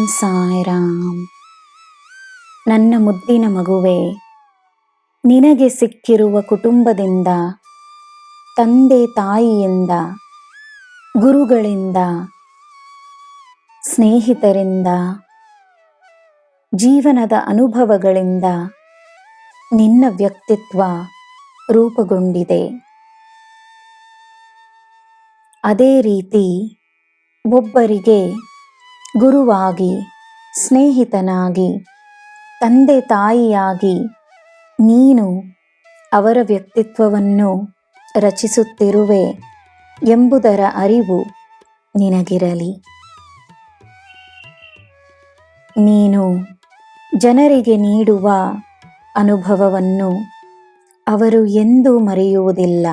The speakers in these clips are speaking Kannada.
ಸಾಯಿರಾಮ್. ನನ್ನ ಮುದ್ದಿನ ಮಗುವೆ, ನಿನಗೆ ಸಿಕ್ಕಿರುವ ಕುಟುಂಬದಿಂದ, ತಂದೆ ತಾಯಿಯಿಂದ, ಗುರುಗಳಿಂದ, ಸ್ನೇಹಿತರಿಂದ, ಜೀವನದ ಅನುಭವಗಳಿಂದ ನಿನ್ನ ವ್ಯಕ್ತಿತ್ವ ರೂಪುಗೊಂಡಿದೆ. ಅದೇ ರೀತಿ ಒಬ್ಬರಿಗೆ ಗುರುವಾಗಿ, ಸ್ನೇಹಿತನಾಗಿ, ತಂದೆ ತಾಯಿಯಾಗಿ ನೀನು ಅವರ ವ್ಯಕ್ತಿತ್ವವನ್ನು ರಚಿಸುತ್ತಿರುವೆ ಎಂಬುದರ ಅರಿವು ನಿನಗಿರಲಿ. ನೀನು ಜನರಿಗೆ ನೀಡುವ ಅನುಭವವನ್ನು ಅವರು ಎಂದೂ ಮರೆಯುವುದಿಲ್ಲ.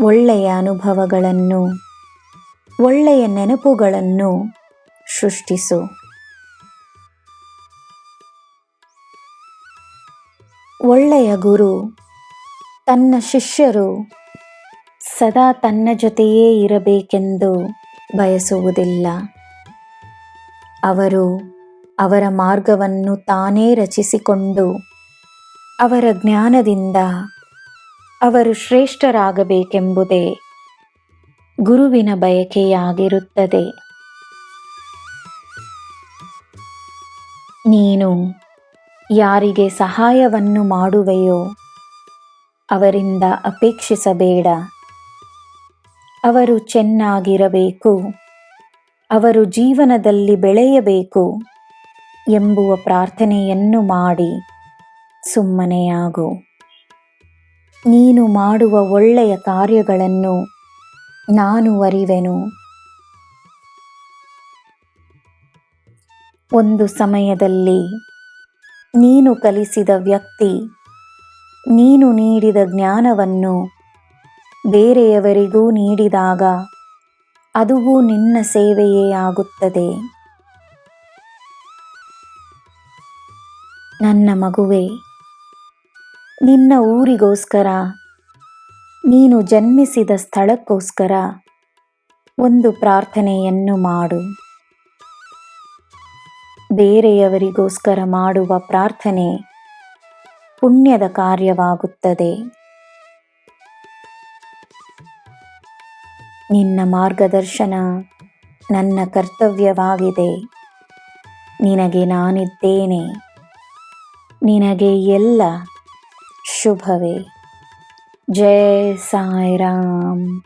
ಒಳ್ಳೆಯ ಅನುಭವಗಳನ್ನು, ಒಳ್ಳೆಯ ನೆನಪುಗಳನ್ನು ಸೃಷ್ಟಿಸು. ಒಳ್ಳೆಯ ಗುರು ತನ್ನ ಶಿಷ್ಯರು ಸದಾ ತನ್ನ ಜೊತೆಯೇ ಇರಬೇಕೆಂದು ಬಯಸುವುದಿಲ್ಲ. ಅವರು ಅವರ ಮಾರ್ಗವನ್ನು ತಾನೇ ರಚಿಸಿಕೊಂಡು ಅವರ ಜ್ಞಾನದಿಂದ ಅವರು ಶ್ರೇಷ್ಠರಾಗಬೇಕೆಂಬುದೇ ಗುರುವಿನ ಬಯಕೆಯಾಗಿರುತ್ತದೆ. ನೀನು ಯಾರಿಗೆ ಸಹಾಯವನ್ನು ಮಾಡುವೆಯೋ ಅವರಿಂದ ಅಪೇಕ್ಷಿಸಬೇಡ. ಅವರು ಚೆನ್ನಾಗಿರಬೇಕು, ಅವರು ಜೀವನದಲ್ಲಿ ಬೆಳೆಯಬೇಕು ಎಂಬುವ ಪ್ರಾರ್ಥನೆಯನ್ನು ಮಾಡಿ ಸುಮ್ಮನೆಯಾಗು. ನೀನು ಮಾಡುವ ಒಳ್ಳೆಯ ಕಾರ್ಯಗಳನ್ನು ನಾನು ಅರಿವೆನು. ಒಂದು ಸಮಯದಲ್ಲಿ ನೀನು ಕಲಿಸಿದ ವ್ಯಕ್ತಿ ನೀನು ನೀಡಿದ ಜ್ಞಾನವನ್ನು ಬೇರೆಯವರಿಗೂ ನೀಡಿದಾಗ ಅದುವೂ ನಿನ್ನ ಸೇವೆಯೇ ಆಗುತ್ತದೆ. ನನ್ನ ಮಗುವೆ, ನಿನ್ನ ಊರಿಗೋಸ್ಕರ, ನೀನು ಜನ್ಮಿಸಿದ ಸ್ಥಳಕ್ಕೋಸ್ಕರ ಒಂದು ಪ್ರಾರ್ಥನೆಯನ್ನು ಮಾಡು. ಬೇರೆಯವರಿಗೋಸ್ಕರ ಮಾಡುವ ಪ್ರಾರ್ಥನೆ ಪುಣ್ಯದ ಕಾರ್ಯವಾಗುತ್ತದೆ. ನಿನ್ನ ಮಾರ್ಗದರ್ಶನ ನನ್ನ ಕರ್ತವ್ಯವಾಗಿದೆ. ನಿನಗೆ ನಾನಿದ್ದೇನೆ. ನಿನಗೆ ಎಲ್ಲ ಶುಭವೇ. ಜೈ ಸಾಯಿರಾಮ್.